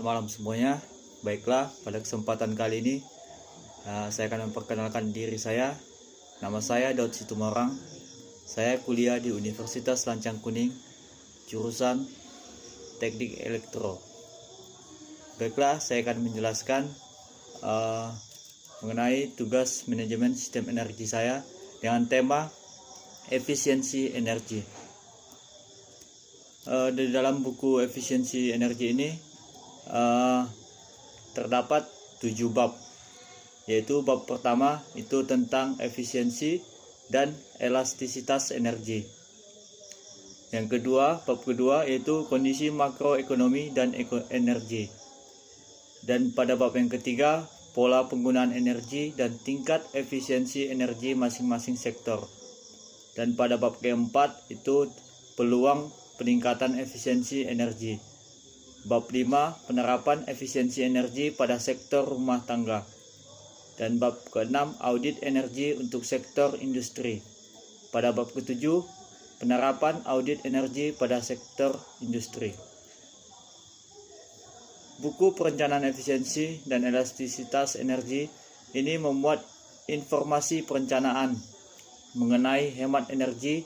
Selamat malam semuanya. Baiklah, pada kesempatan kali ini saya akan memperkenalkan diri saya. Nama saya Daud Situmorang. Saya kuliah di Universitas Lancang Kuning, jurusan Teknik Elektro. Baiklah, saya akan menjelaskan mengenai tugas manajemen sistem energi saya dengan tema efisiensi energi. Di dalam buku efisiensi energi ini terdapat 7 bab, yaitu bab pertama itu tentang efisiensi dan elastisitas energi. Yang kedua, bab kedua yaitu kondisi makroekonomi dan energi. Dan pada bab yang ketiga, pola penggunaan energi dan tingkat efisiensi energi masing-masing sektor. Dan pada bab keempat itu peluang peningkatan efisiensi energi. Bab 5, penerapan efisiensi energi pada sektor rumah tangga. Dan bab ke-6, audit energi untuk sektor industri. Pada bab ke-7, penerapan audit energi pada sektor industri. Buku perencanaan efisiensi dan elastisitas energi ini memuat informasi perencanaan mengenai hemat energi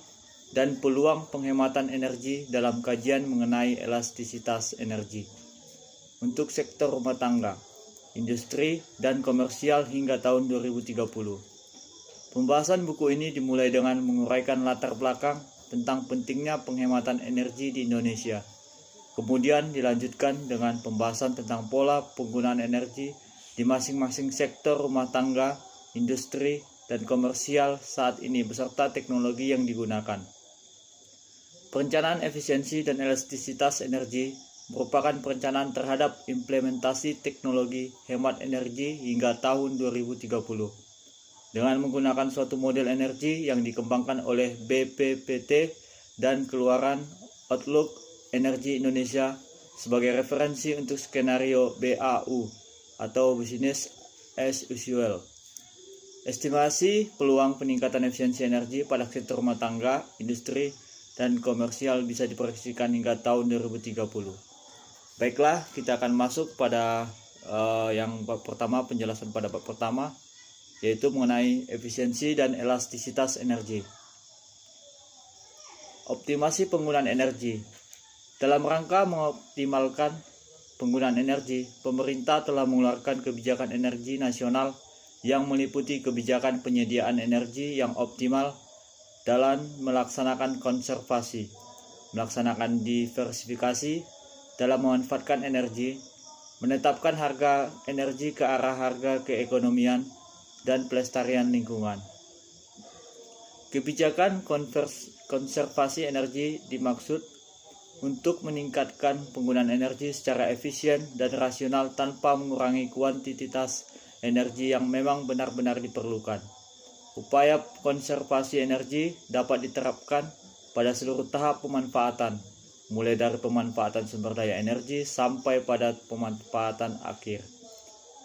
dan peluang penghematan energi dalam kajian mengenai elastisitas energi untuk sektor rumah tangga, industri, dan komersial hingga tahun 2030. Pembahasan buku ini dimulai dengan menguraikan latar belakang tentang pentingnya penghematan energi di Indonesia. Kemudian dilanjutkan dengan pembahasan tentang pola penggunaan energi di masing-masing sektor rumah tangga, industri, dan komersial saat ini beserta teknologi yang digunakan. Perencanaan efisiensi dan elastisitas energi merupakan perencanaan terhadap implementasi teknologi hemat energi hingga tahun 2030 dengan menggunakan suatu model energi yang dikembangkan oleh BPPT dan keluaran Outlook Energi Indonesia sebagai referensi untuk skenario BAU atau Business as Usual. Estimasi peluang peningkatan efisiensi energi pada sektor rumah tangga, industri, dan komersial bisa diproyeksikan hingga tahun 2030. Baiklah, kita akan masuk pada yang bab pertama, penjelasan pada bab pertama, yaitu mengenai efisiensi dan elastisitas energi. Optimasi penggunaan energi. Dalam rangka mengoptimalkan penggunaan energi, pemerintah telah mengeluarkan kebijakan energi nasional yang meliputi kebijakan penyediaan energi yang optimal dalam melaksanakan konservasi, melaksanakan diversifikasi dalam memanfaatkan energi, menetapkan harga energi ke arah harga keekonomian, dan pelestarian lingkungan. Kebijakan konservasi energi dimaksud untuk meningkatkan penggunaan energi secara efisien dan rasional tanpa mengurangi kuantitas energi yang memang benar-benar diperlukan. Upaya konservasi energi dapat diterapkan pada seluruh tahap pemanfaatan, mulai dari pemanfaatan sumber daya energi sampai pada pemanfaatan akhir,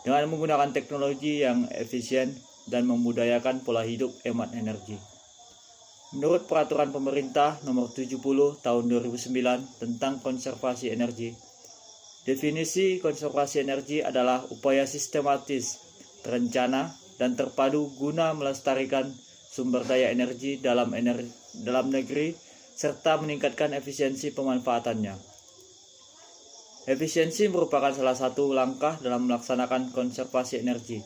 dengan menggunakan teknologi yang efisien dan membudayakan pola hidup hemat energi. Menurut Peraturan Pemerintah Nomor 70 Tahun 2009 tentang konservasi energi, definisi konservasi energi adalah upaya sistematis, terencana, dan terpadu guna melestarikan sumber daya energi dalam negeri serta meningkatkan efisiensi pemanfaatannya. Efisiensi merupakan salah satu langkah dalam melaksanakan konservasi energi.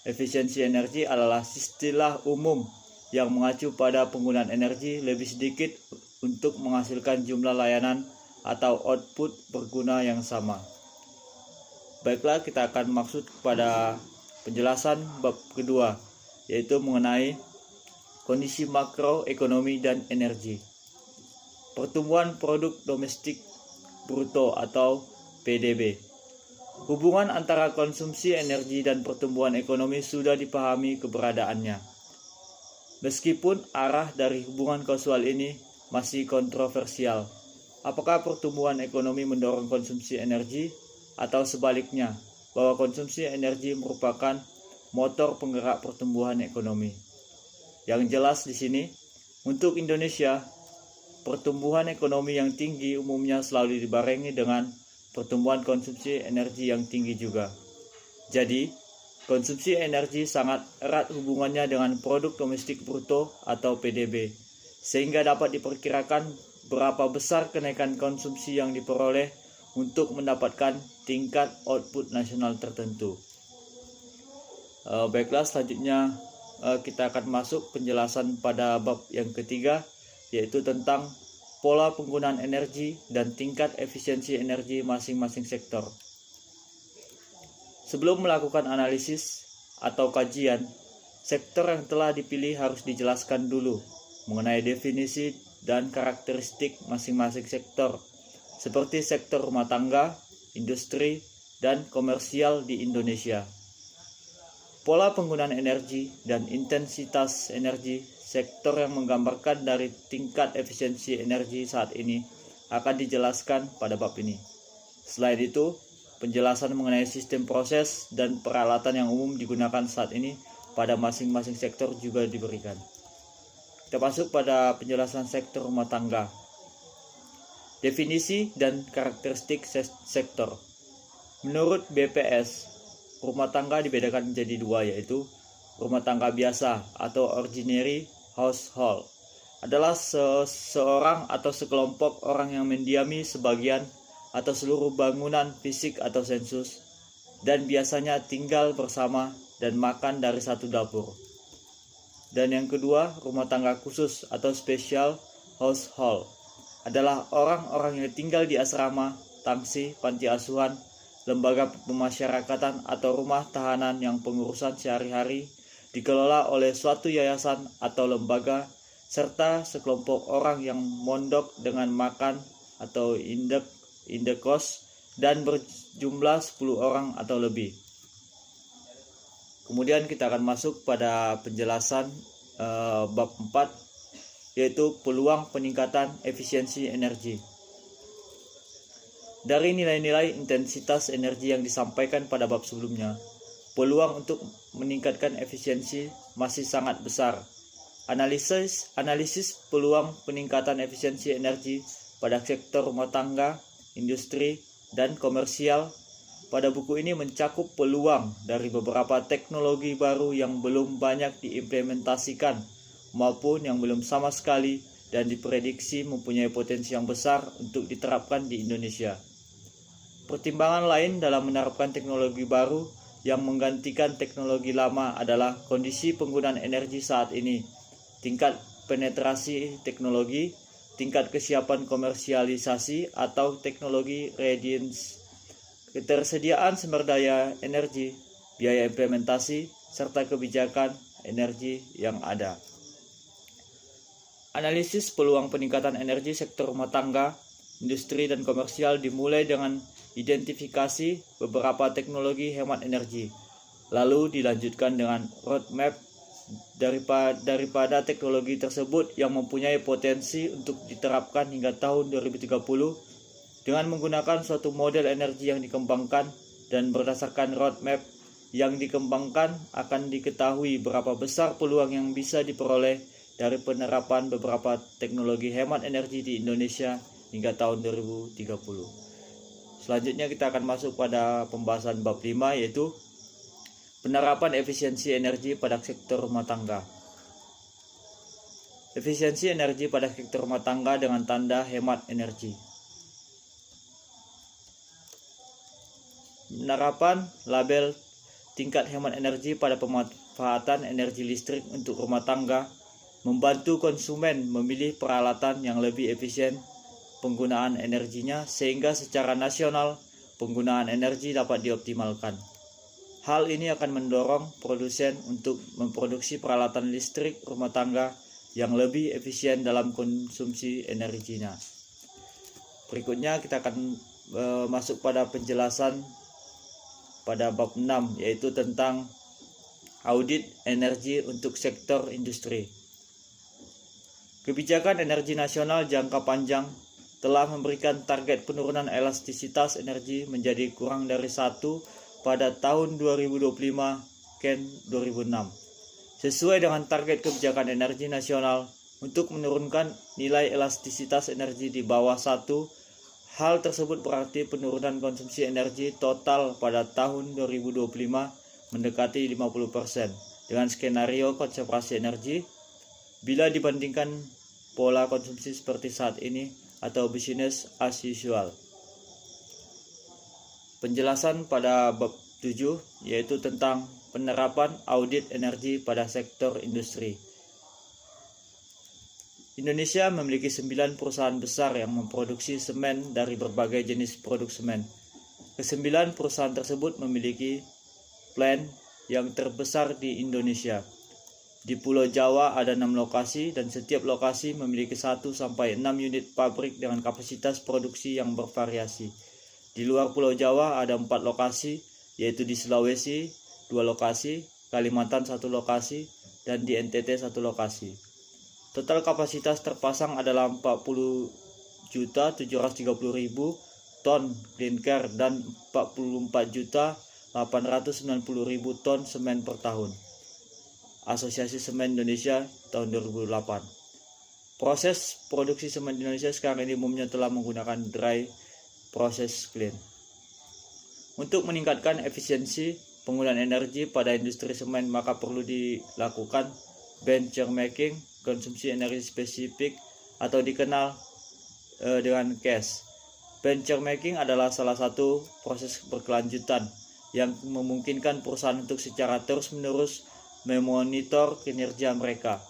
Efisiensi energi adalah istilah umum yang mengacu pada penggunaan energi lebih sedikit untuk menghasilkan jumlah layanan atau output berguna yang sama. Baiklah, kita akan maksud pada penjelasan bab kedua, yaitu mengenai kondisi makroekonomi dan energi. Pertumbuhan produk domestik bruto atau PDB. Hubungan antara konsumsi energi dan pertumbuhan ekonomi sudah dipahami keberadaannya. Meskipun arah dari hubungan kausal ini masih kontroversial. Apakah pertumbuhan ekonomi mendorong konsumsi energi atau sebaliknya, bahwa konsumsi energi merupakan motor penggerak pertumbuhan ekonomi? Yang jelas di sini, untuk Indonesia, pertumbuhan ekonomi yang tinggi umumnya selalu dibarengi dengan pertumbuhan konsumsi energi yang tinggi juga. Jadi, konsumsi energi sangat erat hubungannya dengan produk domestik bruto atau PDB, sehingga dapat diperkirakan berapa besar kenaikan konsumsi yang diperoleh untuk mendapatkan tingkat output nasional tertentu. Baiklah, selanjutnya kita akan masuk penjelasan pada bab yang ketiga, yaitu tentang pola penggunaan energi dan tingkat efisiensi energi masing-masing sektor. Sebelum melakukan analisis atau kajian, sektor yang telah dipilih harus dijelaskan dulu mengenai definisi dan karakteristik masing-masing sektor, seperti sektor rumah tangga, industri, dan komersial di Indonesia. Pola penggunaan energi dan intensitas energi sektor yang menggambarkan dari tingkat efisiensi energi saat ini akan dijelaskan pada bab ini. Selain itu, penjelasan mengenai sistem proses dan peralatan yang umum digunakan saat ini pada masing-masing sektor juga diberikan. Kita masuk pada penjelasan sektor rumah tangga. Definisi dan karakteristik sektor. Menurut BPS, rumah tangga dibedakan menjadi dua, yaitu rumah tangga biasa atau ordinary household adalah seseorang atau sekelompok orang yang mendiami sebagian atau seluruh bangunan fisik atau sensus dan biasanya tinggal bersama dan makan dari satu dapur. Dan yang kedua, rumah tangga khusus atau special household adalah orang-orang yang tinggal di asrama, tangsi, panti asuhan, lembaga pemasyarakatan atau rumah tahanan yang pengurusan sehari-hari dikelola oleh suatu yayasan atau lembaga, serta sekelompok orang yang mondok dengan makan atau indekos dan berjumlah 10 orang atau lebih. Kemudian kita akan masuk pada penjelasan bab 4, yaitu peluang peningkatan efisiensi energi. Dari nilai-nilai intensitas energi yang disampaikan pada bab sebelumnya, peluang untuk meningkatkan efisiensi masih sangat besar. Analisis peluang peningkatan efisiensi energi pada sektor rumah tangga, industri, dan komersial pada buku ini mencakup peluang dari beberapa teknologi baru yang belum banyak diimplementasikan maupun yang belum sama sekali dan diprediksi mempunyai potensi yang besar untuk diterapkan di Indonesia. Pertimbangan lain dalam menerapkan teknologi baru yang menggantikan teknologi lama adalah kondisi penggunaan energi saat ini, tingkat penetrasi teknologi, tingkat kesiapan komersialisasi atau teknologi readiness, ketersediaan sumber daya energi, biaya implementasi, serta kebijakan energi yang ada. Analisis peluang peningkatan energi sektor rumah tangga, industri, dan komersial dimulai dengan identifikasi beberapa teknologi hemat energi, lalu dilanjutkan dengan roadmap daripada teknologi tersebut yang mempunyai potensi untuk diterapkan hingga tahun 2030 dengan menggunakan suatu model energi yang dikembangkan, dan berdasarkan roadmap yang dikembangkan akan diketahui berapa besar peluang yang bisa diperoleh dari penerapan beberapa teknologi hemat energi di Indonesia hingga tahun 2030. Selanjutnya kita akan masuk pada pembahasan bab 5, yaitu penerapan efisiensi energi pada sektor rumah tangga. Efisiensi energi pada sektor rumah tangga dengan tanda hemat energi. Penerapan label tingkat hemat energi pada pemanfaatan energi listrik untuk rumah tangga membantu konsumen memilih peralatan yang lebih efisien penggunaan energinya, sehingga secara nasional penggunaan energi dapat dioptimalkan. Hal ini akan mendorong produsen untuk memproduksi peralatan listrik rumah tangga yang lebih efisien dalam konsumsi energinya. Berikutnya kita akan masuk pada penjelasan pada bab 6, yaitu tentang audit energi untuk sektor industri. Kebijakan energi nasional jangka panjang telah memberikan target penurunan elastisitas energi menjadi kurang dari 1 pada tahun 2025 ke 2006. Sesuai dengan target kebijakan energi nasional untuk menurunkan nilai elastisitas energi di bawah 1 Hal tersebut berarti penurunan konsumsi energi total pada tahun 2025 mendekati 50% dengan skenario konservasi energi bila dibandingkan pola konsumsi seperti saat ini atau business as usual. Penjelasan pada bab 7 yaitu tentang penerapan audit energi pada sektor industri. Indonesia memiliki 9 perusahaan besar yang memproduksi semen dari berbagai jenis produk semen. Ke-9 perusahaan tersebut memiliki plant yang terbesar di Indonesia. Di Pulau Jawa ada 6 lokasi dan setiap lokasi memiliki 1-6 unit pabrik dengan kapasitas produksi yang bervariasi. Di luar Pulau Jawa ada 4 lokasi, yaitu di Sulawesi 2 lokasi, Kalimantan 1 lokasi, dan di NTT 1 lokasi. Total kapasitas terpasang adalah 40.730.000 ton clinker dan 44.890.000 ton semen per tahun. Asosiasi Semen Indonesia tahun 2008. Proses produksi semen di Indonesia sekarang ini umumnya telah menggunakan dry process kiln. Untuk meningkatkan efisiensi penggunaan energi pada industri semen, maka perlu dilakukan benchmarking konsumsi energi spesifik atau dikenal dengan CAS. Benchmarking adalah salah satu proses berkelanjutan yang memungkinkan perusahaan untuk secara terus-menerus memonitor kinerja mereka.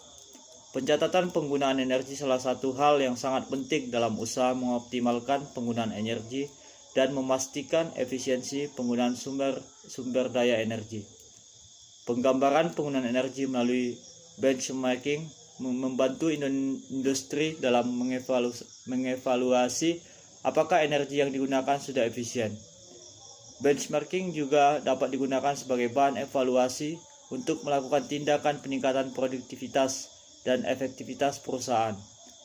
Pencatatan penggunaan energi salah satu hal yang sangat penting dalam usaha mengoptimalkan penggunaan energi dan memastikan efisiensi penggunaan sumber daya energi. Penggambaran penggunaan energi melalui benchmarking membantu industri dalam mengevaluasi apakah energi yang digunakan sudah efisien. Benchmarking juga dapat digunakan sebagai bahan evaluasi untuk melakukan tindakan peningkatan produktivitas dan efektivitas perusahaan,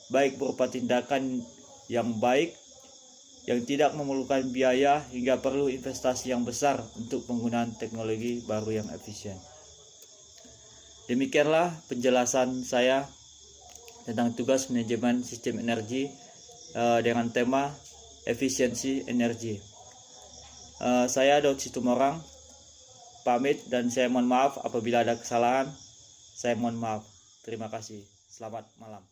baik berupa tindakan yang baik, yang tidak memerlukan biaya hingga perlu investasi yang besar untuk penggunaan teknologi baru yang efisien. Demikianlah penjelasan saya tentang tugas manajemen sistem energi dengan tema efisiensi energi. Saya Daud Situmorang pamit dan saya mohon maaf apabila ada kesalahan. Saya mohon maaf. Terima kasih. Selamat malam.